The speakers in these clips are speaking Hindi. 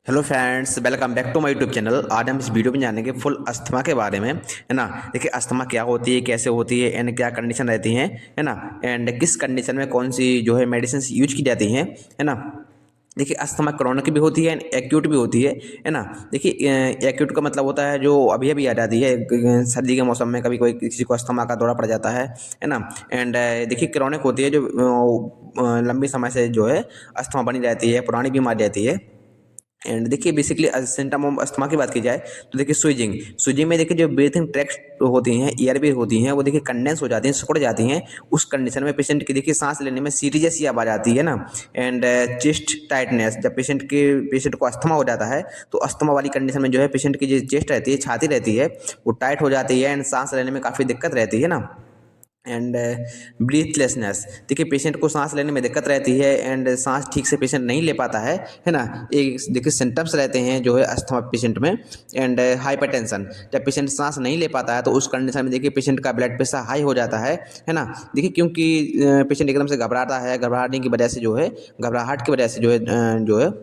Hello friends, welcome back to my YouTube channel. आज हम इस वीडियो में जानेंगे फुल अस्थमा के बारे में, है ना। देखिए, अस्थमा क्या होती है, कैसे होती है एंड क्या कंडीशन रहती हैं, है ना। एंड किस कंडीशन में कौन सी जो है मेडिसिन यूज की जाती हैं, है ना। देखिए, अस्थमा क्रोनिक भी होती है एंड एक्यूट भी होती है ना। देखिए, एक्यूट का मतलब होता है जो अभी अभी आ जाती है, सर्दी के मौसम में कभी कोई किसी को अस्थमा का दौरा पड़ जाता है ना। एंड देखिए, क्रोनिक होती है जो लंबी समय से जो है अस्थमा बनी रहती है, पुरानी बीमारी रहती है। एंड देखिए, बेसिकली सिम्टम ऑफ अस्थमा की बात की जाए तो देखिए, स्विजिंग स्विजिंग में देखिए जो ब्रीथिंग ट्रैक्ट होती हैं, ईयरवे होती हैं, वो देखिए कंडेंस हो जाती हैं, सिकुड़ जाती हैं। उस कंडीशन में पेशेंट की देखिए सांस लेने में सीटी जैसी आवाज आती है ना। एंड चेस्ट टाइटनेस, जब पेशेंट को अस्थमा हो जाता है तो अस्थमा वाली कंडीशन में जो है पेशेंट की जो चेस्ट रहती है, छाती रहती है, वो टाइट हो जाती है एंड सांस लेने में काफ़ी दिक्कत रहती है ना। एंड ब्रीथलेसनेस, देखिए पेशेंट को सांस लेने में दिक्कत रहती है एंड सांस ठीक से पेशेंट नहीं ले पाता है ना। एक देखिए सिम्टम्स रहते हैं जो है अस्थमा पेशेंट में। एंड हाइपरटेंशन, जब पेशेंट सांस नहीं ले पाता है तो उस कंडीशन में देखिए पेशेंट का ब्लड प्रेशर हाई हो जाता है ना। देखिए, क्योंकि पेशेंट एकदम से घबराता है, घबराने की वजह से जो है, घबराहट की वजह से जो है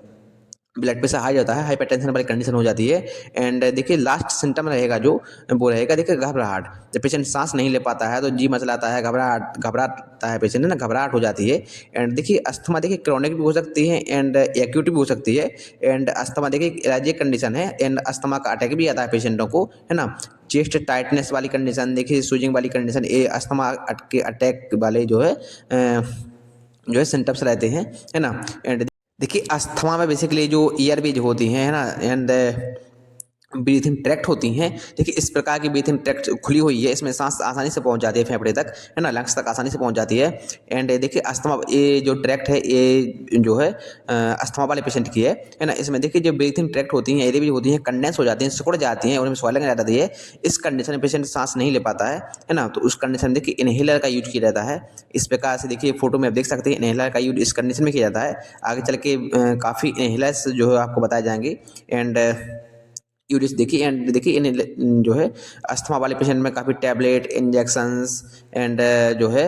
ब्लड प्रेशर हाई होता है, हाइपरटेंशन वाली कंडीशन हो जाती है। एंड देखिए, लास्ट सिम्टम रहेगा जो वो रहेगा देखिए घबराहट। जब पेशेंट सांस नहीं ले पाता है तो जी मचलाता है, घबराता है पेशेंट, है ना, घबराहट हो जाती है। एंड देखिए, अस्थमा देखिए क्रोनिक भी हो सकती है एंड एक्यूट भी हो सकती है। एंड अस्थमा देखिए एलर्जिक कंडीशन है एंड अस्थमा का अटैक भी आता है पेशेंटों को, है ना। चेस्ट टाइटनेस वाली कंडीशन, देखिए स्विजिंग वाली कंडीशन, ये अस्थमा के अटैक वाले जो है सिम्टम्स रहते हैं, है ना। एंड देखिए, अस्थमा में बेसिकली जो ईयरवेज होती हैं, है ना, एंड ब्रीथिंग ट्रैक्ट होती हैं। देखिए, इस प्रकार की ब्रीथिंग ट्रैक्ट खुली हुई है, इसमें सांस आसानी से पहुंच जाती है फेफड़े तक, है ना, लंग्स तक आसानी से पहुंच जाती है। एंड देखिए, अस्थमा ये जो ट्रैक्ट है, ये जो है अस्थमा वाले पेशेंट की है ना। इसमें देखिए जो ब्रीथिंग ट्रैक्ट होती हैं, एरिया भी होती हैं, कंडेंस हो जाती हैं, सिकुड़ जाती हैं, उनमें स्वेलिंग आ जाती है। इस कंडीशन में पेशेंट सांस नहीं ले पाता है ना। तो उस कंडीशन में देखिए इनहेलर का यूज किया जाता है। इस प्रकार से देखिए फोटो में आप देख सकते हैं, इनहेलर का यूज इस कंडीशन में किया जाता है। आगे चल के काफ़ी इनहेलर्स जो है आपको बताए जाएंगे। एंड यूरिस देखिए, एंड देखिए इन जो है अस्थमा वाले पेशेंट में काफ़ी टैबलेट, इंजेक्शंस एंड जो है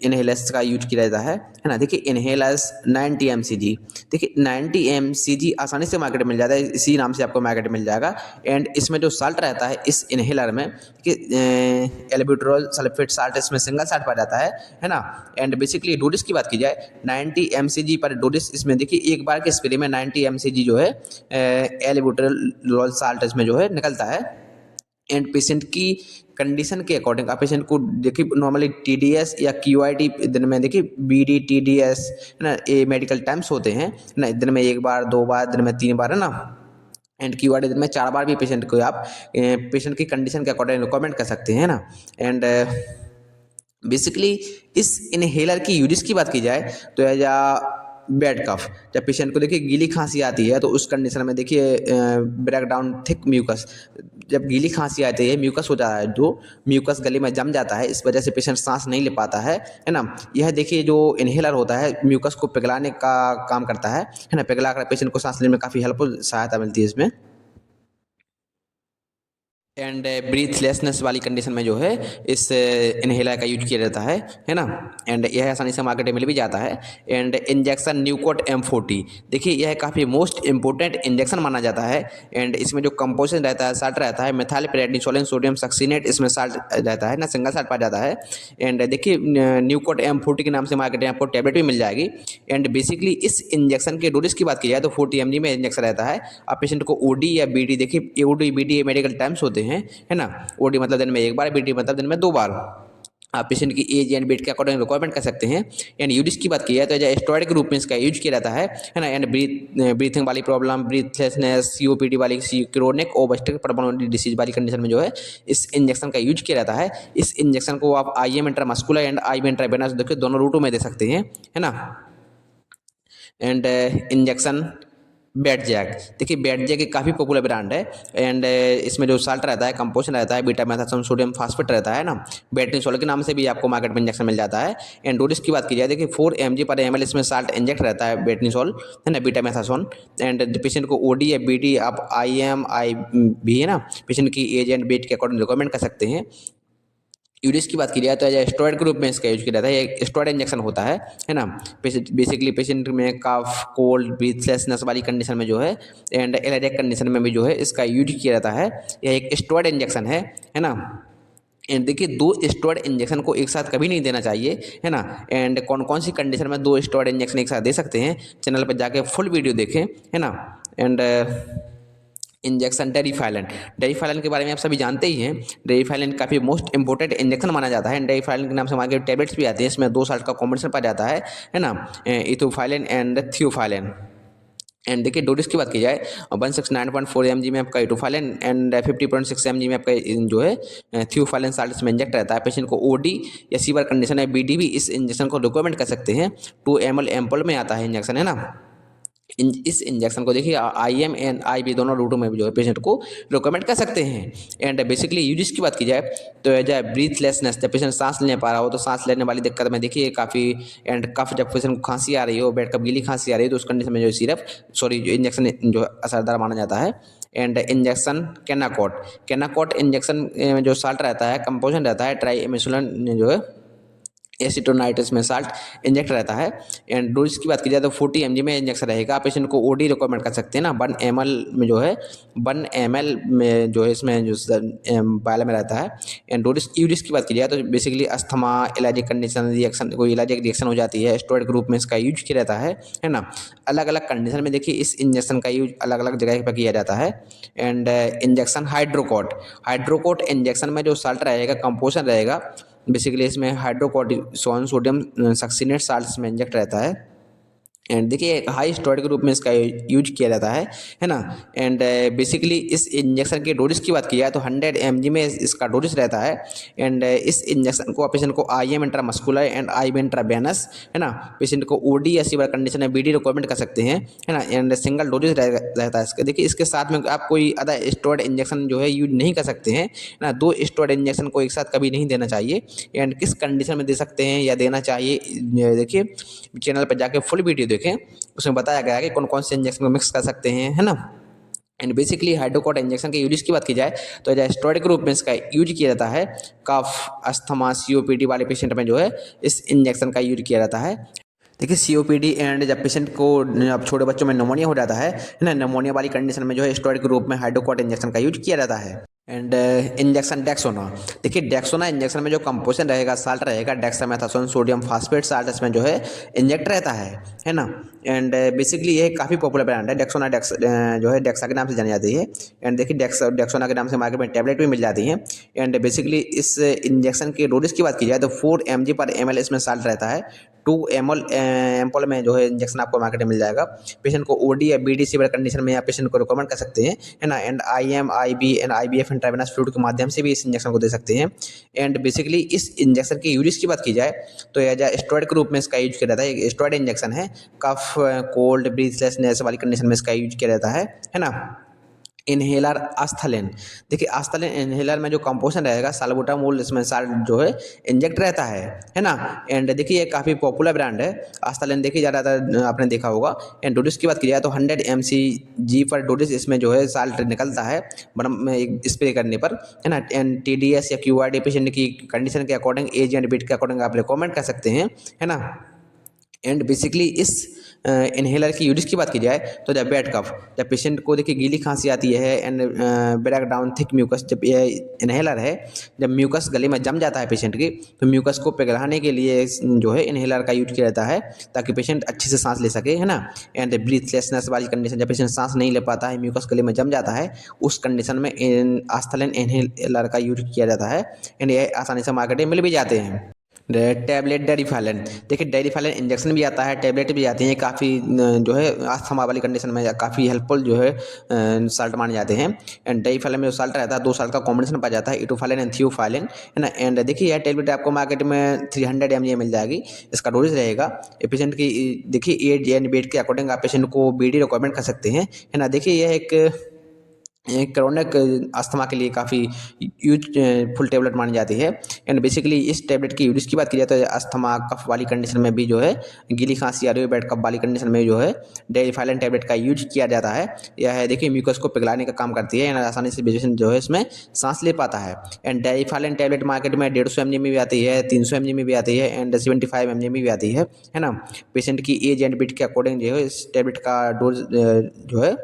इनहेलर्स का यूज किया जाता है ना। देखिए, इनहेलर्स 90 mcg, देखिए 90 mcg आसानी से मार्केट में मिल जाता है, इसी नाम से आपको मार्केट में मिल जाएगा। एंड इसमें जो साल्ट रहता है इस इनहेलर में, कि एल्ब्यूट्रॉल सल्फेट साल्ट, इसमें सिंगल साल्ट पाया जाता है ना। एंड बेसिकली डोजेस की बात की जाए, 90 mcg पर डोजेस, इसमें देखिए एक बार के स्प्रे में 90 mcg जो है एल्ब्यूट्रॉल साल्ट इसमें जो है निकलता है। एंड पेशेंट की कंडीशन के अकॉर्डिंग आप पेशेंट को देखिए, नॉर्मली टीडीएस या क्यूआईटी दिन में देखिए, बीडी टीडीएस, है ना, ये मेडिकल टाइम्स होते हैं ना। दिन में एक बार, दो बार, दिन में तीन बार, है ना। एंड क्यूआईटी दिन में चार बार भी पेशेंट को आप पेशेंट की कंडीशन के अकॉर्डिंग रिकमेंड कर सकते हैं ना। एंड बेसिकली इस इनहेलर की यूजेस की बात की जाए तो एज आ बेड कफ, जब पेशेंट को देखिए गीली खांसी आती है तो उस कंडीशन में देखिए ब्रेक डाउन थिक म्यूकस, जब गीली खांसी आती है म्यूकस हो जाता है, जो म्यूकस गले में जम जाता है, इस वजह से पेशेंट सांस नहीं ले पाता है ना। यह देखिए जो इनहेलर होता है म्यूकस को पिघलाने का काम करता है ना। पिघला कर पेशेंट को सांस लेने में काफ़ी हेल्पफुल सहायता मिलती है इसमें। एंड ब्रीथलेसनेस वाली कंडीशन में जो है इस इनहेलर का यूज किया जाता है ना। एंड यह आसानी से मार्केट में मिल भी जाता है। एंड इंजेक्शन न्यूकोट M40, देखिए यह काफ़ी मोस्ट इंपॉर्टेंट इंजेक्शन माना जाता है। एंड इसमें जो कंपोजिशन रहता है, साल्ट रहता है मिथाइल प्रेडनिसोलिन सोडियम सक्सिनेट, इसमें साल्ट रहता है ना, सिंगल साल्ट पाया जाता है। एंड देखिए न्यूकोट M40 के नाम से मार्केट में आपको टैबलेट भी मिल जाएगी। एंड बेसिकली इस इंजेक्शन के डोजेस की बात की जाए तो 40 mg में इंजेक्शन रहता है। आप पेशेंट को ओडी या बीडी, देखिए ओडी बीडी ये मेडिकल टर्म्स होते हैं, है ना। ओडी मतलब दिन में एक बार, बीडी मतलब दिन में दो बार। आप पेशेंट की एज एंड वेट के अकॉर्डिंग रिक्वायरमेंट कर सकते हैं। एंड यूज की बात की जाए तो एज स्टेरॉइड के रूप में इसका यूज किया जाता है ना। एंड ब्रीथिंग वाली प्रॉब्लम, ब्रीथलेसनेस, सीओपीडी वाली, क्रोनिक ऑब्स्ट्रक्टिव पल्मोनरी डिसीज वाली कंडीशन में जो है इस इंजेक्शन का यूज किया जाता है। इस इंजेक्शन को आप IM intramuscular and IV intravenous देखिए दोनों रूटों में दे सकते हैं, है ना। एंड इंजेक्शन बेड जैक, देखिए बेड जैक एक काफ़ी पॉपुलर ब्रांड है। एंड इसमें जो साल्ट रहता है, कंपोजिशन रहता है बीटा मेथासोन सोडियम फास्फेट रहता है ना। बेटनिसोल के नाम से भी आपको मार्केट में इंजेक्शन मिल जाता है। एंड डोजेस की बात की जाए देखिए 4 mg पर ml इसमें साल्ट इंजेक्ट रहता है, बेटनिसोल, है ना, बीटा मेथासोन। एंड पेशेंट को ओडी या बीडी आप आई एम आई भी, है ना, पेशेंट की एज एंड वेट के अकॉर्डिंग रिकमेंड कर सकते हैं। यूरिस की बात की जाए तो एज स्टेरॉइड के रूप में इसका यूज किया जाता है। ये एक स्टेरॉइड इंजेक्शन होता है ना। बेसिकली पेशेंट में काफ, कोल्ड, ब्रीथलेसनेस वाली कंडीशन में जो है एंड एलर्जिक कंडीशन में भी जो है इसका यूज किया जाता है। यह एक स्टेरॉइड इंजेक्शन है ना। एंड देखिए, दो स्टेरॉइड इंजेक्शन को एक साथ कभी नहीं देना चाहिए, है ना। एंड कौन कौन सी कंडीशन में दो स्टेरॉइड इंजेक्शन एक साथ दे सकते हैं, चैनल पर जाके फुल वीडियो देखें, है ना। एंड इंजेक्शन डेरिफाइलिन, डेरिफाइलिन के बारे में आप सभी जानते ही हैं। डेरिफाइलिन काफ़ी मोस्ट इंपॉर्टेंट इंजेक्शन माना जाता है। डेरिफाइलिन के नाम से मार्केट टैबलेट्स भी आती है, इसमें 2 साल्ट का कॉम्बिनेशन पाया जाता है ना। इथोफाइलिन एंड थियोफाइलिन। एंड देखिए, डोजेस की बात की जाए 169.4 mg में आपका इटोफाइलिन एंड 50.6 mg में आपका जो है थियोफाइलिन साल्ट इसमें इंजेक्ट रहता है। पेशेंट को ओडी या सीवर कंडीशन है, बीडी भी इस इंजेक्शन को रिकमेंड कर सकते हैं। 2 ml एम्पल में आता है इंजेक्शन, है ना। इस इंजेक्शन को देखिए IM एंड IV दोनों रूटों में भी जो है पेशेंट को रिकमेंड कर सकते हैं। एंड बेसिकली यूजेस की बात की जाए तो एज ए ब्रीथलेसनेस, जब पेशेंट सांस ले पा रहा हो तो सांस लेने वाली दिक्कत में देखिए काफ़ी, एंड कफ, जब पेशेंट को खांसी आ रही हो, बेड कफ, गीली खांसी आ रही है, तो उस कंडीशन में जो सिरप जो इंजेक्शन जो असरदार माना जाता है। एंड इंजेक्शन केनाकॉट, केनाकॉट इंजेक्शन में जो साल्ट रहता है, कंपोजिशन रहता है ट्राइएमिथाइलिन जो है एसिटोनाइट्रस में साल्ट इंजेक्ट रहता है। एंड डोज की बात की जाए तो 40 mg में इंजेक्शन रहेगा। पेशेंट को ओडी रिकमेंड कर सकते हैं ना। 1 ml में जो है 1 ml में जो है इसमें जो बायल में रहता है। एंड डोज यूरिस की बात की जाए तो basically asthma, allergic condition, reaction, कोई एलर्जिक रिएक्शन हो जाती है, स्टेरॉइड ग्रुप में इसका यूज किया रहता है ना। अलग अलग कंडीशन में देखिए इस इंजेक्शन का यूज अलग अलग जगह पर किया जाता है। एंड इंजेक्शन हाइड्रोकोट, हाइड्रोकोट इंजेक्शन में जो साल्ट रहेगा, कंपोजिशन रहेगा, बेसिकली इसमें हाइड्रोकोर्टिसोन सोडियम सक्सिनेट साल्ट में इंजेक्ट रहता है। एंड देखिए एक हाई स्टेरॉइड के रूप में इसका यूज किया जाता है ना। एंड बेसिकली इस इंजेक्शन के डोजेस की बात की जाए तो 100 mg में इसका डोजेस रहता है। एंड इस इंजेक्शन को पेशेंट को IM intramuscular and IV intravenous, है ना। पेशेंट को ओडी या सीवर कंडीशन में BD रिकमेंड कर सकते हैं, है ना। एंड सिंगल डोजेस रहता है इसका। देखिए इसके साथ में आप कोई अदर स्टेरॉइड इंजेक्शन जो है यूज नहीं कर सकते हैं ना। 2 स्टेरॉइड इंजेक्शन को एक साथ कभी नहीं देना चाहिए। एंड किस कंडीशन में दे सकते हैं या देना चाहिए, देखिए चैनल पर जाके फुल वीडियो देखें, उसमें बताया गया है कि कौन कौन से इंजेक्शन को मिक्स कर सकते हैं, है ना। एंड बेसिकली हाइड्रोकोट इंजेक्शन के यूज की बात की जाए तो एज स्टेरॉइड के रूप में इसका यूज किया जाता है। कफ, अस्थमा, COPD वाले पेशेंट में जो है इस इंजेक्शन का यूज किया जाता है। देखिए COPD एंड जब पेशेंट को, अब छोटे बच्चों में निमोनिया हो जाता है ना, निमोनिया वाली कंडीशन में जो है स्टेरॉइड के रूप में हाइड्रोकोट इंजेक्शन का यूज किया जाता है। एंड इंजेक्शन डेक्सोना, देखिए डेक्सोना इंजेक्शन में जो कंपोजिशन रहेगा, साल्ट रहेगा डेक्सामेथासोन सोडियम फास्फेट साल्ट इसमें जो है इंजेक्ट रहता है ना। एंड बेसिकली ये काफ़ी पॉपुलर ब्रांड है डेक्सोना, जो है डेक्सा के नाम से जानी जाती है। एंड देखिए डेक्सोना के नाम से मार्केट में टैबलेट भी मिल जाती हैं। एंड बेसिकली इस इंजेक्शन के डोजेस की बात की जाए तो 4 mg पर ml इसमें साल्ट रहता है। 2 ml एम्पल में जो है इंजेक्शन आपको मार्केट में मिल जाएगा। पेशेंट को ओडी या बीडी सीवियर कंडीशन में या पेशेंट को रिकमेंड कर सकते हैं, है ना। And IM, IB and IBF intravenous fluid के माध्यम से भी इस इंजेक्शन को दे सकते हैं। एंड बेसिकली इस इंजेक्शन के यूजेस की बात की जाए तो एज स्टेरॉइड के रूप में इसका यूज किया जाता है। एक स्टेरॉइड इंजेक्शन है। कफ, कोल्ड, ब्रीथलेसनेस वाली कंडीशन में इसका यूज किया जाता है ना। इनहेलर आस्थलिन, देखिए आस्थलिन इनहेलर में जो कंपोजिशन रहेगा साल्बुटामोल इसमें साल्ट जो है इंजेक्ट रहता है ना। एंड देखिए ये काफ़ी पॉपुलर ब्रांड है आस्थलिन, देखिए ज़्यादातर आपने देखा होगा। एंड डोजेस की बात की जाए तो 100 mg पर डोजेस इसमें जो है साल्ट निकलता है स्प्रे करने पर, है ना। एंड TDS या QRD पेशेंट की कंडीशन के अकॉर्डिंग, एज एंड वेट के अकॉर्डिंग आप रिकमेंड कर सकते हैं, है ना। एंड बेसिकली इस इन्हेलर की यूजेस की बात की जाए तो जब बेड कफ, जब पेशेंट को देखिए गीली खांसी आती है and break down thick mucus, जब ये इन्हेलर है, जब म्यूकस गले में जम जाता है पेशेंट की, तो म्यूकस को पिघलाने के लिए जो है इन्हेलर का यूज किया जाता है ताकि पेशेंट अच्छे से सांस ले सके, है ना। एंड ब्रीथलेसनेस वाली कंडीशन, जब पेशेंट सांस नहीं ले पाता है, म्यूकस गले में जम जाता है, उस कंडीशन में आस्थलिन इन्हेलर का यूज किया जाता है। एंड ये आसानी से मार्केट में मिल भी जाते हैं। टैबलेट डेरिफाइलिन, देखिए डेरिफाइलिन इंजेक्शन भी आता है, टैबलेट भी आती हैं, काफ़ी जो है अस्थमा वाली कंडीशन में काफ़ी हेल्पफुल जो है साल्ट माने जाते हैं। एंड डेरिफाइलिन में जो साल्ट रहता है 2 साल्ट का कॉम्बिनेशन पाया जाता है, इटोफाइलिन एंड थियोफाइलिन, है ना। एंड देखिए यह टैबलेट आपको मार्केट में 300 mg मिल जाएगी, इसका डोज रहेगा। पेशेंट की देखिए एज एंड वेट के अकॉर्डिंग आप पेशेंट को BD रिकमेंड कर सकते हैं, है ना। देखिए यह एक क्रोनिक अस्थमा के लिए काफ़ी यूज फुल टेबलेट मानी जाती है। एंड बेसिकली इस टेबलेट की यूज़ की बात की जाए तो अस्थमा कफ वाली कंडीशन में भी जो है, गीली खांसी आ रही है बैड कफ वाली कंडीशन में जो है डेरिफाइलिन टेबलेट का यूज किया जाता है। यह देखिए म्यूकस को पिघलाने का काम करती है एंड आसानी से पेशेंट जो है इसमें सांस ले पाता है। एंड डेरिफाइलिन टेबलेट मार्केट में 150 mg में भी आती है, 300 mg में भी आती है एंड 75 mg में भी आती है ना। पेशेंट की एज एंड वेट के अकॉर्डिंग जो है इस टेबलेट का डोज जो है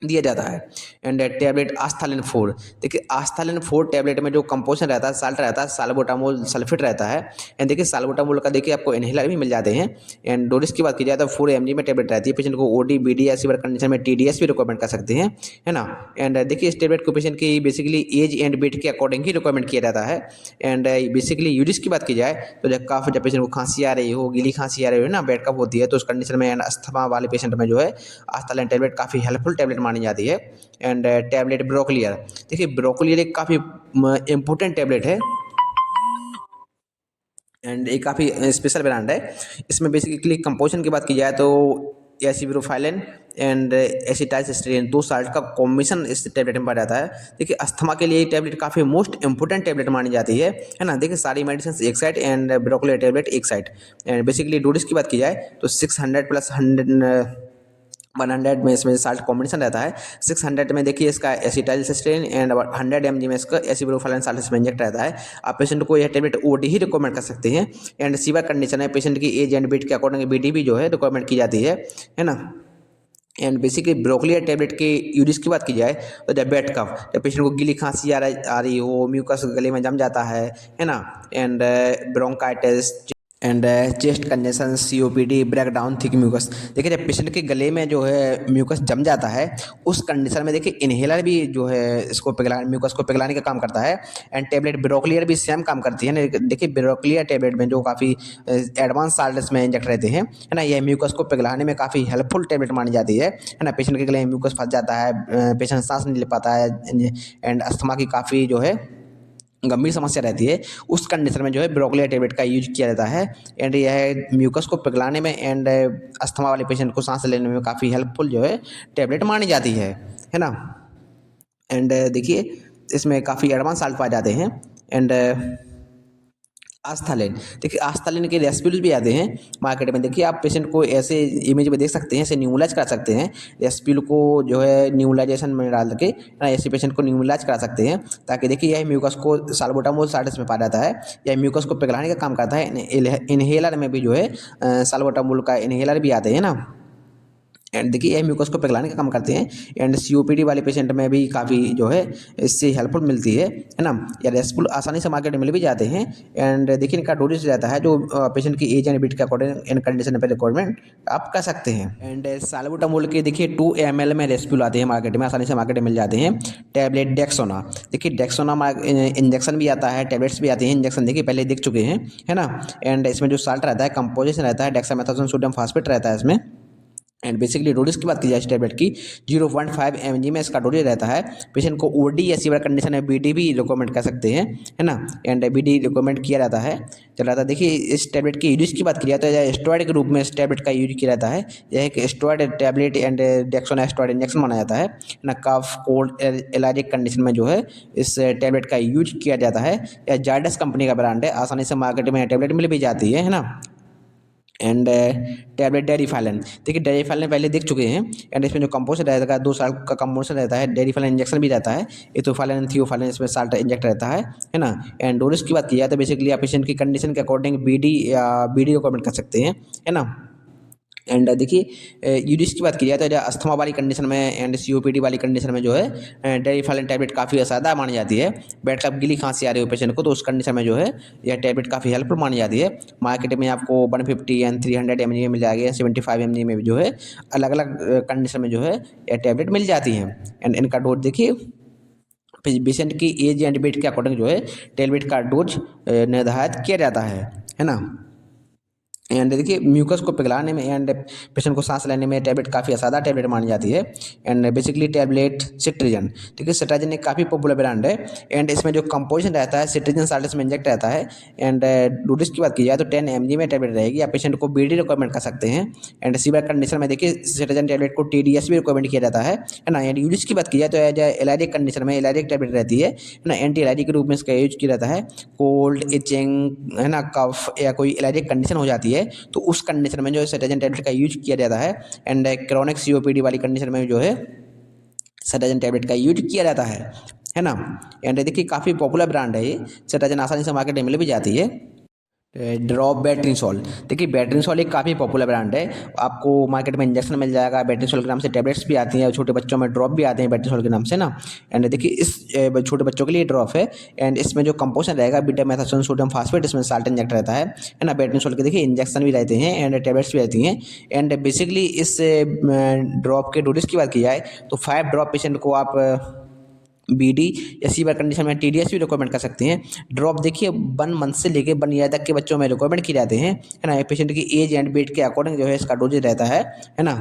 दिया जाता है। एंड टैबलेट आस्थालिन 4, देखिए आस्थालिन 4 टैबलेट में जो कंपोजिशन रहता है, साल्ट रहता है, साल्बुटामोल सल्फेट रहता है। एंड देखिए साल्बुटामोल का देखिए आपको इनहेलर भी मिल जाते हैं। एंड डोज की बात की जाए तो 4 mg में टैबलेट रहती है। पेशेंट को ओडी बीडी या सीवियर कंडीशन में टीडीएस भी रिकमेंड कर सकते हैं, है ना। एंड देखिए इस टैबलेट को पेशेंट की बेसिकली एज एंड वेट के अकॉर्डिंग ही रिकमेंड किया जाता है। एंड बेसिकली यूजेस की बात की जाए तो जब पेशेंट को खांसी आ रही हो, गीली खांसी आ रही हो ना, बैड कफ होती है, तो उस कंडीशन में एंड अस्थमा वाले पेशेंट में जो है आस्थालिन टैबलेट काफ़ी हेल्पफुल टैबलेट मानी जाती है। एंड टैबलेट ब्रोकलियर, देखिए ब्रोकलियर एक काफ़ी इम्पोर्टेंट टैबलेट है एंड एक काफ़ी स्पेशल ब्रांड है। इसमें बेसिकली कंपोजिशन की बात की जाए तो एसिब्रोफाइलिन एंड एसिटाइलसिस्टेरिन 2 साल्ट का कॉम्बिनेशन इस टैबलेट में पाया जाता है। देखिए अस्थमा के लिए ये टैबलेट काफ़ी मोस्ट इंपोर्टेंट टैबलेट मानी जाती है ना। देखिए सारी मेडिसिन एक साइड एंड ब्रोकलियर टैबलेट एक साइड। एंड बेसिकली डोज की बात की जाए तो 600 प्लस 100 में इसमें साल्ट कॉम्बिनेशन रहता है। 600 में देखिए इसका एसिटाइलसिस्टेरिन एंड 100 mg में इसका एसिब्रोफाइलिन साल्ट इसमें इंजेक्ट रहता है। आप पेशेंट को यह टैबलेट ओडी ही रिकमेंड कर सकते हैं। एंड सीवियर कंडीशन है, पेशेंट की एज एंड वेट के अकॉर्डिंग बीडी भी जो है रिकमेंड की जाती है ना। एंड बेसिकली ब्रोकलियर टैबलेट के यूजेस की बात की जाए तो जब बैड कफ, जब पेशेंट को गीली खांसी आ रही हो, म्यूकस गले में जम जाता है ना। And bronchitis and chest congestion, COPD, break down thick mucus, देखिए जब पेशेंट के गले में जो है म्यूकस जम जाता है उस कंडीशन में देखिए इनहेलर भी जो है इसको म्यूकस को पिघलाने का काम करता है। एंड टैबलेट ब्रोकलियर भी सेम काम करती है ना। देखिए ब्रोकलियर टैबलेट में जो काफ़ी एडवांस साल्ट में इंजेक्ट रहते हैं, है ना, यह म्यूकस को पिघलाने में काफ़ी हेल्पफुल टैबलेट मानी जाती है ना। पेशेंट के गले में म्यूकस फंस जाता है, पेशेंट सांस नहीं ले पाता है एंड अस्थमा की काफ़ी जो है गंभीर समस्या रहती है, उस कंडीशन में जो है ब्रोकलियर टैबलेट का यूज किया जाता है। एंड यह म्यूकस को पिघलाने में एंड अस्थमा वाले पेशेंट को सांस लेने में काफ़ी हेल्पफुल जो है टैबलेट मानी जाती है ना। एंड देखिए इसमें काफ़ी एडवांस साल्ट पाए जाते हैं। एंड आस्थालिन, देखिए आस्थालिन के रेस्पिल्स भी आते हैं मार्केट में। देखिए आप पेशेंट को ऐसे इमेज में देख सकते हैं, ऐसे न्यूलाइज करा सकते हैं। रेस्पिल को जो है न्यूलाइजेशन में डाल के ऐसे पेशेंट को न्यूलाइज करा सकते हैं, ताकि देखिए यह म्यूकस को साल्बुटामोल साल्ट में पाया जाता है, यह म्यूकस को पिघलाने का काम करता है। इनहेलर में भी जो है साल्बुटामोल का इनहेलर भी आते हैं ना। एंड देखिए यह म्यूकस को पिघलाने का काम करते हैं। एंड सीओपीडी वाले पेशेंट में भी काफ़ी जो है इससे हेल्पफुल मिलती है ना। या रेस्पुल आसानी से मार्केट में मिल भी जाते हैं। एंड देखिए इनका डोजेज रहता है जो पेशेंट की एज एंड वेट के अकॉर्डिंग इन कंडीशन पर रिक्वायरमेंट आप कर सकते हैं। एंड साल्बुटामोल के देखिए 2 ml में रेस्पुल आते हैं मार्केट में, आसानी से मार्केट में मिल जाते हैं। टैबलेट डेक्सोना, देखिए डेक्सोना इंजेक्शन भी आता है, टैबलेट्स भी आते हैं। इंजेक्शन देखिए पहले देख चुके हैं, है ना। एंड इसमें जो साल्ट रहता है, कंपोजिशन रहता है, डेक्सामेथासोन सोडियम फास्फेट रहता है इसमें। एंड बेसिकली डोजेस की बात की जाए इस टैबलेट की 0.5 mg में इसका डोजेज रहता है। पेशेंट को ओडी या सीवियर कंडीशन में बीडी भी रिकमेंड कर सकते हैं, है ना। एंड बीडी रिकमेंड किया जाता है, चल रहा था। देखिए इस टैबलेट की यूज की बात की जाए तो यह स्टेरॉइड के रूप में इस टैबलेट का यूज किया जाता है। यह एक steroid tablet and Dexona steroid injection माना जाता है ना। कफ कोल्ड एलर्जिक कंडीशन में जो है इस टैबलेट का यूज किया जाता है। यह जायडस कंपनी का ब्रांड है, आसानी से मार्केट में टैबलेट मिल भी जाती है ना। एंड टैबलेट डेरिफाइलिन, देखिए डेरिफाइलिन पहले देख चुके हैं। एंड इसमें जो कंपोजिशन रहता है 2 साल का कंपोजिशन रहता है। डेरिफाइलिन इंजेक्शन भी रहता है, इथोफाइलिन थियोफाइलिन इसमें साल्ट इंजेक्ट रहता है ना। एंड डोजेस की बात की जाए तो बेसिकली आप पेशेंट की कंडीशन के अकॉर्डिंग बीडी या बीडी रिकमेंड कर सकते हैं, है ना। एंड देखिए यूडिस की बात की जाए तो अस्थमा वाली कंडीशन में एंड सीओपीडी वाली कंडीशन में जो है डेरिफाइलिन टैबलेट काफ़ी असरदार मानी जाती है। बैड कफ गीली खांसी आ रही हो पेशेंट को तो उस कंडीशन में जो है यह टैबलेट काफ़ी हेल्पफुल मानी जाती है। मार्केट में आपको 150 एंड 300 mg में मिल जाएगी, 75 mg में भी जो है अलग अलग कंडीशन में जो है यह टैबलेट मिल जाती हैं। एंड इनका डोज देखिए पेशेंट की एज एंड वेट के अकॉर्डिंग जो है टैबलेट का डोज निर्धारित किया जाता है ना। एंड देखिए म्यूकस को पिघलाने में एंड पेशेंट को सांस लेने में टैबलेट काफ़ी आसादा टैबलेट मानी जाती है। एंड बेसिकली टैबलेट सिट्रीजन, देखिए सिट्राजिन एक काफ़ी पॉपुलर ब्रांड है। एंड इसमें जो कंपोजिशन रहता है सिट्रीजन साल्ट में इंजेक्ट रहता है। एंड डोजेज की बात की जाए तो 10 mg में टैबलेट रहेगी। आप पेशेंट को बीडी रिकमेंड कर सकते हैं। एंड सीवियर कंडीशन में देखिए सिट्राजिन टैबलेट को TDS भी रिकमेंड किया जाता है ना। एंड यूजेज की बात की जाए तो एज एलर्जिक कंडीशन में एलर्जिक टैबलेट रहती है ना, एंटी एलर्जिक के रूप में इसका यूज किया जाता है। कोल्ड इचिंग है ना, कफ या कोई एलर्जिक कंडीशन हो जाती है तो उस कंडीशन में जो है सिट्राजिन टैबलेट का यूज किया जाता है। एंड क्रोनिक COPD वाली कंडीशन में जो है सिट्राजिन टैबलेट का यूज किया जाता है ना। एंड देखिए काफ़ी पॉपुलर ब्रांड है ये, सिट्राजिन आसानी से मार्केट में मिल भी जाती है। ड्रॉप बैट्रिनसॉल, देखिए बैट्रिनसॉल एक काफ़ी पॉपुलर ब्रांड है। आपको मार्केट में इंजेक्शन मिल जाएगा बैट्रिनसॉल के नाम से, टैबलेट्स भी आती हैं, छोटे बच्चों में ड्रॉप भी आते हैं बैट्रिनसॉल के नाम से ना। एंड देखिए इस छोटे बच्चों के लिए ड्रॉप है। एंड इसमें जो कंपोजिशन रहेगा बीटा मेथासोन सोडियम फास्फेट, इसमें साल्ट इंजेक्ट रहता है ना। बैट्रिनसॉल के देखिए इंजेक्शन भी रहते हैं एंड टैबलेट्स भी रहती हैं। एंड बेसिकली इस ड्रॉप के डोजेज की बात की जाए तो 5 ड्रॉप पेशेंट को आप BD या सीवियर कंडीशन में TDS भी रिकमेंड कर सकते हैं। ड्रॉप देखिए 1 मंथ से लेके 1 ईयर तक के बच्चों में रिकमेंड किए जाते हैं, है ना। पेशेंट की एज एंड वेट के अकॉर्डिंग जो है इसका डोजेज रहता है ना।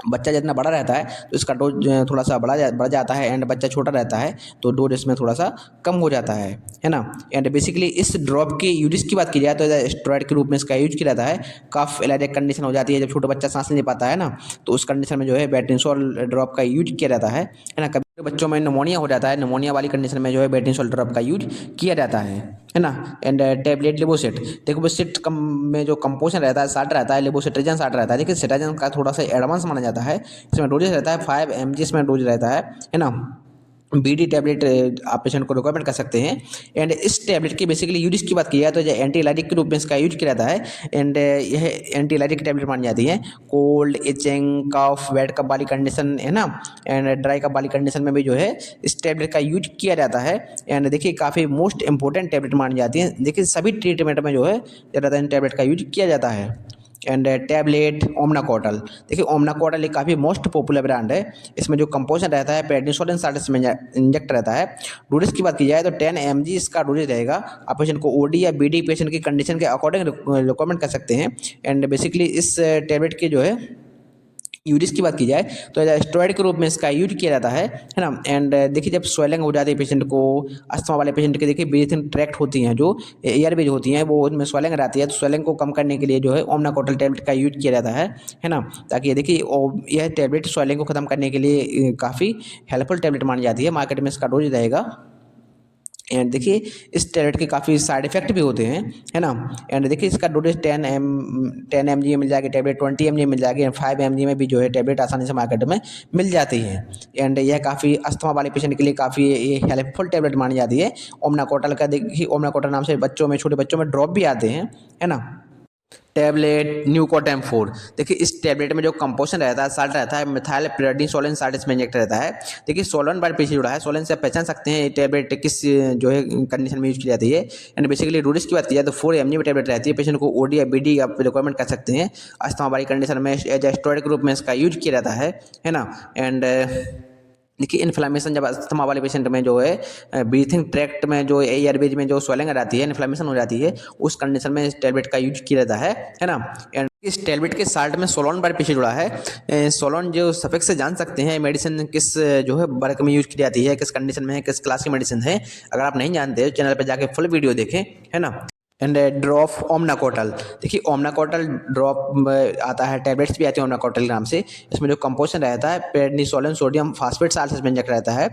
बच्चा जितना बड़ा रहता है तो इसका डोज थोड़ा सा बढ़ जाता है। एंड बच्चा छोटा रहता है तो डोज इसमें थोड़ा सा कम हो जाता है ना। एंड बेसिकली इस ड्रॉप के यूजेस की बात की जाए तो स्टेरॉइड के रूप में इसका यूज किया जाता है। कफ एलर्जिक कंडीशन हो जाती है, जब छोटा बच्चा सांस नहीं पाता है ना, तो उस कंडीशन में जो है बैट्रिनसॉल ड्रॉप का यूज किया जाता है ना। कभी बच्चों में निमोनिया हो जाता है, निमोनिया वाली कंडीशन में जो है बैट्रिनसॉल ड्रॉप का यूज किया जाता है ना। एंड टैबलेट लिबोसिट, देखो लिबोसिट कम में जो कंपोजिशन रहता है साल्ट रहता है, लिबोसिट्राजिन साल्ट रहता है। देखिए सिट्राजिन का थोड़ा सा एडवांस माना जाता है। इसमें डोजेज रहता है 5 mg इसमें डोज रहता है ना। BD टैबलेट आप पेशेंट को रिकमेंड कर सकते हैं। एंड इस टैबलेट की बेसिकली यूज की बात की जाए तो एंटी एलर्जिक के रूप में इसका यूज किया जाता है। एंड यह एंटी एलर्जिक टैबलेट मानी जाती है। कोल्ड इचिंग कफ वेट कफ वाली कंडीशन है ना, एंड ड्राई कफ वाली कंडीशन में भी जो है इस टैबलेट का यूज किया जाता है। एंड देखिए काफ़ी मोस्ट इंपॉर्टेंट टैबलेट मानी जाती है। देखिए सभी ट्रीटमेंट में जो है ज़्यादातर इन टैबलेट का यूज किया जाता है। एंड टैबलेट ओमनाकोटल, देखिए ओमनाकोटल एक काफ़ी मोस्ट पॉपुलर ब्रांड है। इसमें जो कंपोजिशन रहता है प्रेडनिसोलिन साल्ट में इंजेक्ट रहता है। डोजेज की बात की जाए तो 10 mg इसका डोजेज रहेगा। आप पेशेंट को OD या BD पेशेंट की कंडीशन के अकॉर्डिंग रिकमेंड कर सकते हैं। एंड बेसिकली इस टैबलेट के जो है यूजेस की बात की जाए तो स्टेरॉइड के रूप में इसका यूज किया जाता है ना। एंड देखिए जब स्वेलिंग हो जाती है पेशेंट को, अस्थमा वाले पेशेंट के देखिए ब्रीथिंग ट्रैक्ट होती हैं, जो एयरवेज होती हैं, वो उनमें स्वेलिंग रहती है, तो स्वेलिंग को कम करने के लिए जो है ओमनाकोटल टैबलेट का यूज किया जाता है ना। ताकि ये देखिए यह टैबलेट स्वेलिंग को ख़त्म करने के लिए काफ़ी हेल्पफुल टैबलेट मानी जाती है। मार्केट में इसका डोज रहेगा। एंड देखिए इस टैबलेट के काफ़ी साइड इफेक्ट भी होते हैं, है ना। एंड देखिए इसका डोजेज 10 mg में मिल जाएगी टैबलेट, 20 mg मिल जाएगी, 5 mg में भी जो है टैबलेट आसानी से मार्केट में मिल जाती है। एंड यह काफ़ी अस्थमा वाले पेशेंट के लिए काफ़ी ये हेल्पफुल टैबलेट मानी जाती है। ओमनाकोटल का देखिए ओमनाकोटल नाम से बच्चों में छोटे बच्चों में ड्रॉप भी आते हैं, है ना। टैबलेट न्यूकोटेम 4, देखिए इस टैबलेट में जो कंपोजिशन रहता है साल्ट रहता है मिथाइल प्रेडनिसोलिन साल्ट इसमें इंजेक्ट रहता है। देखिए सोलन बार पीछे जुड़ा है, सोलन से आप पहचान सकते हैं ये टैबलेट किस जो है कंडीशन में यूज की जाती है। एंड बेसिकली डोजेज की बात की जाए तो 4 mg में टैबलेट रहती है। पेशेंट को OD या BD आप रिकमेंड कर सकते हैं। अस्थमा वाली कंडीशन में एज स्टेरॉइड के रूप में इसका यूज किया जाता है ना। एंड देखिए इन्फ्लामेशन जब अस्थमा वाले पेशेंट में जो है ब्रीथिंग ट्रैक्ट में जो एयरवेज में जो स्वेलिंग रहती है, इन्फ्लामेशन हो जाती है, उस कंडीशन में इस टैबलेट का यूज किया जाता है ना। एंड इस टैबलेट के साल्ट में सोलोन बार पीछे जुड़ा है। सोलोन जो सफिक्स से जान सकते हैं मेडिसिन किस जो है वर्क में यूज की जाती है, किस कंडीशन में है, किस क्लास की मेडिसिन है। अगर आप नहीं जानते चैनल पर जाके फुल वीडियो देखें, है ना। एंड ड्रॉप ओमनाकोटल, देखिए ओमनाकोटल ड्रॉप आता है, टैबलेट्स भी आती है ओमनाकोटल के नाम से। इसमें जो कंपोजिशन रहता है प्रेडनिसोलिन सोडियम फास्फेट साल्ट इसमें इंजेक्ट रहता है।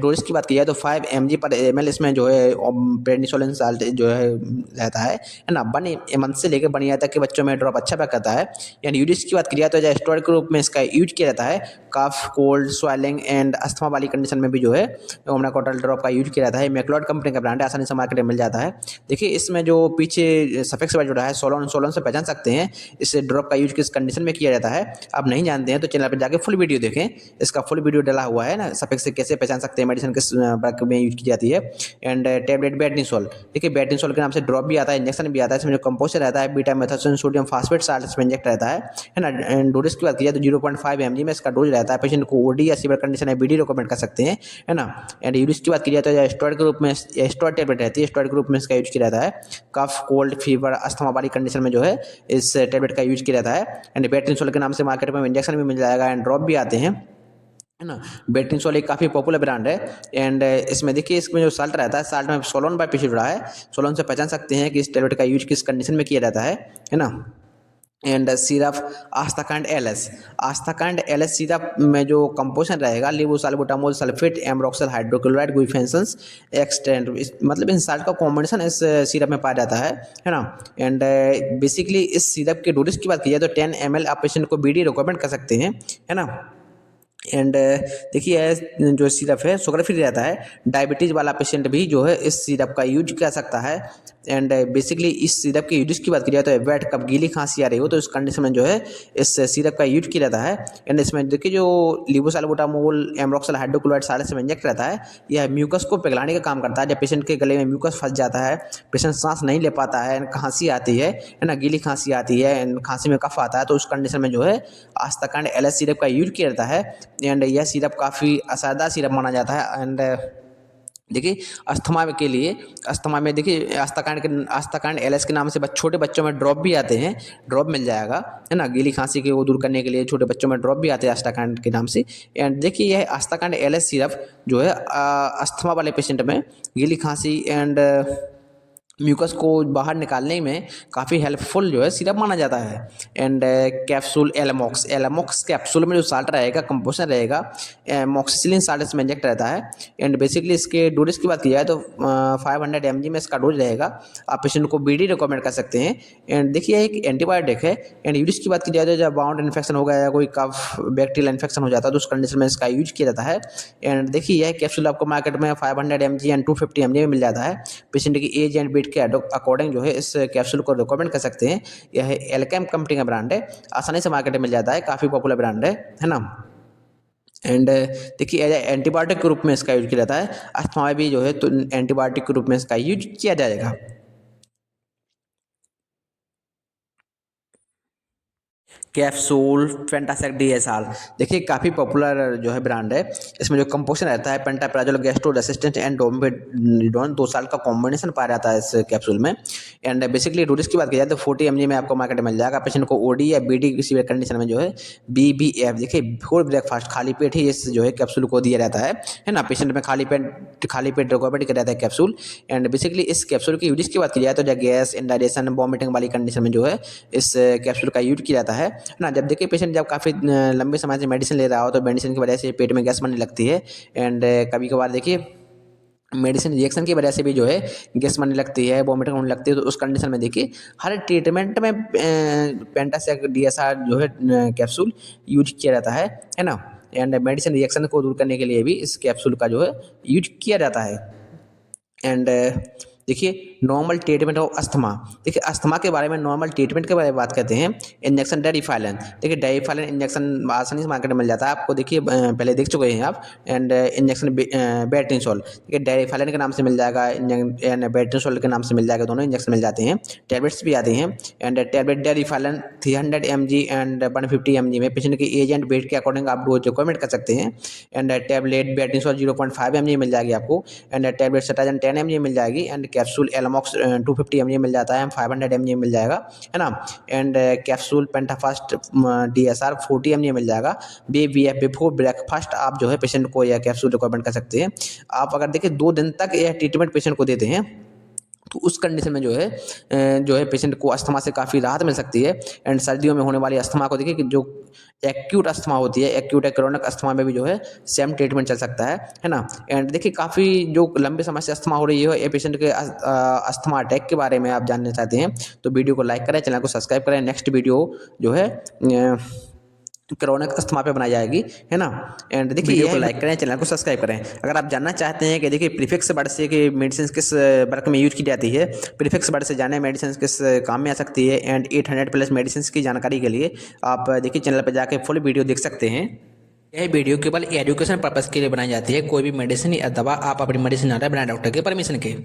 डोज की बात की जाए तो 5 mg पर ml इसमें जो है प्रेडनिसोलिन साल्ट जो है रहता है ना। 1 मंथ से लेकर 1 ईयर तक के बच्चों में ड्रॉप अच्छा पैक करता है। यानी यूजेस की बात की जाए तो स्टेरॉइड के रूप में इसका यूज किया जाता है। Cough cold swelling and asthma वाली कंडीशन में भी जो है ओमनाकोटल ड्रॉप का यूज किया जाता है। मैक्लोड कंपनी का ब्रांड है, आसानी से मार्केट में मिल जाता है। देखिए इसमें जो पीछे सफिक्स वर्ड जुड़ा है सोलोन, सोलोन से पहचान सकते हैं इस ड्रॉप का यूज किस कंडीशन में किया जाता है। आप नहीं जानते हैं तो चैनल पर जाके फुल वीडियो देखें, इसका फुल वीडियो डाला हुआ है ना, सफिक्स से कैसे पहचान सकते हैं मेडिसिन किस वर्क में यूज की जाती है। एंड टैबलेट बैटनिसोल, देखिए बैटनिसोल के नाम से ड्रॉप भी आता है, इंजेक्शन भी आता है। इसमें जो कंपोजिशन रहता है बीटा मेथासोन सोडियम फास्फेट साल्ट इसमें इंजेक्ट रहता है ना। एंड डोज की बात की जाए तो 0.5 mg में इसका डोज रहता है। पेशेंट को OD या सीवियर कंडीशन है BD रिकमेंड कर सकते हैं, है ना। एंड यूज की बात की जाए तो स्टेरॉइड के रूप में स्टेरॉइड टैबलेट रहती है, स्टेरॉइड के रूप में इसका यूज किया जाता है। कफ, कोल्ड, फीवर, अस्थमा वाली कंडीशन में जो है इस टेबलेट का यूज किया जाता है। एंड बेट्रिनसोल के नाम से मार्केट में इंजेक्शन भी मिल जाएगा एंड ड्रॉप भी आते हैं, है ना। बेट्रिनसोल एक काफ़ी पॉपुलर ब्रांड है एंड इसमें देखिए इसमें जो साल्ट रहता है, साल्ट में सोलोन बाय पीछे जुड़ा है। सोलोन से पहचान सकते हैं कि इस टेबलेट का यूज किस कंडीशन में किया जाता है ना। And syrup Asthakind LS, Asthakind LS syrup में जो कंपोजिशन रहेगा levosalbutamol sulphate, ambroxol hydrochloride, guaifenesin extent, मतलब इन साल्ट का कॉम्बिनेशन इस सिरप में पाया जाता है ना। एंड बेसिकली इस सिरप के डोजेज की बात की जाए तो 10 ml आप पेशेंट को बीडी रिकमेंड कर सकते हैं, है ना। एंड देखिए जो सिरप है शुगर फ्री रहता है, डायबिटीज़ वाला पेशेंट भी जो है इस सिरप का यूज कर सकता है। एंड बेसिकली इस सिरप के यूज की बात की जाए तो वेट कब गीली खांसी आ रही हो तो इस कंडीशन में जो है इस सिरप का यूज किया जाता है। एंड इसमें देखिए जो लेवोसाल्बुटामोल, एमरोक्सल हाइड्रोक्लोराइड सारे से इंजेक्ट रहता है, यह म्यूकस को पिघलाने का काम करता है। जब पेशेंट के गले में म्यूकस फंस जाता है, पेशेंट सांस नहीं ले पाता है, खांसी आती है ना, गीली खांसी आती है एंड खांसी में कफ आता है, तो उस कंडीशन में जो है आस्थाकांड एलएस सिरप का यूज किया जाता है। एंड यह सिरप काफ़ी असरदार सिरप माना जाता है। एंड देखिए अस्थमा के लिए, अस्थमा में देखिए आस्थाकांड एलएस के नाम से छोटे बच्चों में ड्रॉप भी आते हैं, ड्रॉप मिल जाएगा, है ना। गीली खांसी के वो दूर करने के लिए छोटे बच्चों में ड्रॉप भी आते हैं आस्थाकांड के नाम से। एंड देखिए यह आस्थाकांड एलएस सिरप जो है अस्थमा वाले पेशेंट में गीली खांसी एंड म्यूकस को बाहर निकालने में काफ़ी हेल्पफुल जो है सिरप माना जाता है। एंड कैप्सूल एलामॉक्स, एलामॉक्स कैप्सूल में जो साल्ट रहेगा, कंपोजिशन रहेगा मॉक्सिसिलिन साल्ट इसमें इंजेक्ट रहता है। एंड बेसिकली इसके डोजेज की बात की जाए तो 500 mg में इसका डोज रहेगा। आप पेशेंट को बीडी रिकमेंड कर सकते हैं। एंड देखिए एक एंटीबायोटिक है। एंड यूज की बात की जाए तो जब बाउंड इन्फेक्शन हो गया या कोई कफ बैक्टीरियल इन्फेक्शन हो जाता है तो उस कंडीशन में इसका यूज किया जाता है। एंड देखिए यह कैप्सूल आपको मार्केट में 500 mg एंड 250 mg में मिल जाता है। पेशेंट की एज एंड वेट के अकॉर्डिंग जो है इस कैप्सूल को रिकमेंड कर सकते हैं। यह एल्केम कंपनी का ब्रांड है, आसानी से मार्केट में मिल जाता है, काफ़ी पॉपुलर ब्रांड है ना। एंड देखिए एज एंटीबायोटिक के रूप में इसका यूज किया जाता है। अस्थमा में भी जो है तो एंटीबायोटिक के रूप में इसका यूज किया जाएगा। कैप्सूल पेंटासेक डीएसआर, देखिए काफ़ी पॉपुलर जो है ब्रांड है। इसमें जो कंपोजिशन रहता है पेंटाप्राजोल, गैस्ट्रो रेसिस्टेंट एंड डोमेपेडोन, 2 साल का कॉम्बिनेशन पाया जाता है इस कैप्सूल में। एंड बेसिकली डोजेज की बात की जाए तो 40 mg में आपको मार्केट में मिल जाएगा। पेशेंट को ओडी या बीडी किसी भी कंडीशन में जो है BBF, देखिए बिफोर ब्रेकफास्ट खाली पेट ही इस जो है कैप्सूल को दिया जाता है ना। पेशेंट में खाली पेट रिकमेंड किया जाता है कैप्सूल। एंड बेसिकली इस कैप्सूल की यूज की बात की जाए तो गैस, इंडाइजेशन, वॉमिटिंग वाली कंडीशन में जो है इस कैप्सूल का यूज किया जाता है ना। जब देखिए पेशेंट जब काफ़ी लंबे समय से मेडिसिन ले रहा हो तो मेडिसिन की वजह से पेट में गैस बनने लगती है। एंड कभी कभार देखिए मेडिसिन रिएक्शन की वजह से भी जो है गैस बनने लगती है, वॉमिटिंग होने लगती है, तो उस कंडीशन में देखिए हर ट्रीटमेंट में पेंटासेक डीएसआर जो है कैप्सूल यूज किया जाता है ना। एंड मेडिसिन रिएक्शन को दूर करने के लिए भी इस कैप्सूल का जो है यूज किया जाता है। एंड देखिए नॉर्मल ट्रीटमेंट ऑफ अस्थमा, देखिए अस्थमा के बारे में नॉर्मल ट्रीटमेंट के बारे में बात करते हैं। इंजेक्शन डेरिफाइलिन, देखिए डेरिफाइलिन इंजेक्शन आसानी से मार्केट में मिल जाता है आपको, देखिए पहले देख चुके हैं आप। एंड इंजेक्शन बेट्रिनसोल, देखिए डेरिफाइलिन के नाम से मिल जाएगा एंड बेट्रिनसोल के नाम से मिल जाएगा, दोनों इंजेक्शन मिल जाते हैं। टैबलेट्स भी आती हैं। And tablet Deriphyllin 300 mg and 150 mg में पेशेंट की एज एंड वेट के अकॉर्डिंग आप डोज रिकमेंड कर सकते हैं। एंड टैबलेट बेट्रिनसोल 0.5 mg मिल जाएगी आपको। एंड टैबलेट सेटाजन 10 mg मिल जाएगी। एंड कैप्सूल एलामॉक्स 250 mg मिल जाता है, 500 mg मिल जाएगा, है ना। एंड कैप्सूल पेंटाफास्ट डीएसआर 40 mg मिल जाएगा। BBF बिफोर ब्रेकफास्ट आप जो है पेशेंट को यह कैप्सूल रिकमेंड कर सकते हैं। आप अगर देखिए 2 दिन तक यह ट्रीटमेंट पेशेंट को देते हैं तो उस कंडीशन में जो है पेशेंट को अस्थमा से काफ़ी राहत मिल सकती है। एंड सर्दियों में होने वाली अस्थमा को देखिए कि जो एक्यूट अस्थमा होती है, एक्यूट या क्रोनिक अस्थमा में भी जो है सेम ट्रीटमेंट चल सकता है ना। एंड देखिए काफ़ी जो लंबे समय से अस्थमा हो रही है, ये पेशेंट के अस्थमा अटैक के बारे में आप जानना चाहते हैं तो वीडियो को लाइक करें, चैनल को सब्सक्राइब करें। नेक्स्ट वीडियो जो है क्रोनिक अस्थमा पे बनाई जाएगी, है ना। एंड देखिए वीडियो को लाइक करें, चैनल को सब्सक्राइब करें। अगर आप जानना चाहते हैं कि देखिए प्रीफिक्स वर्ड से कि मेडिसिन किस वर्क में यूज की जाती है, प्रीफिक्स वर्ड से जाने मेडिसिन किस काम में आ सकती है, एंड 800+ मेडिसिन की जानकारी के लिए आप देखिए चैनल पर जाके फुल वीडियो देख सकते हैं। यह वीडियो केवल एजुकेशन पर्पज़ के लिए बनाई जाती है। कोई भी मेडिसिन या दवा आप अपनी मेडिसिन ना बिना डॉक्टर के परमिशन के।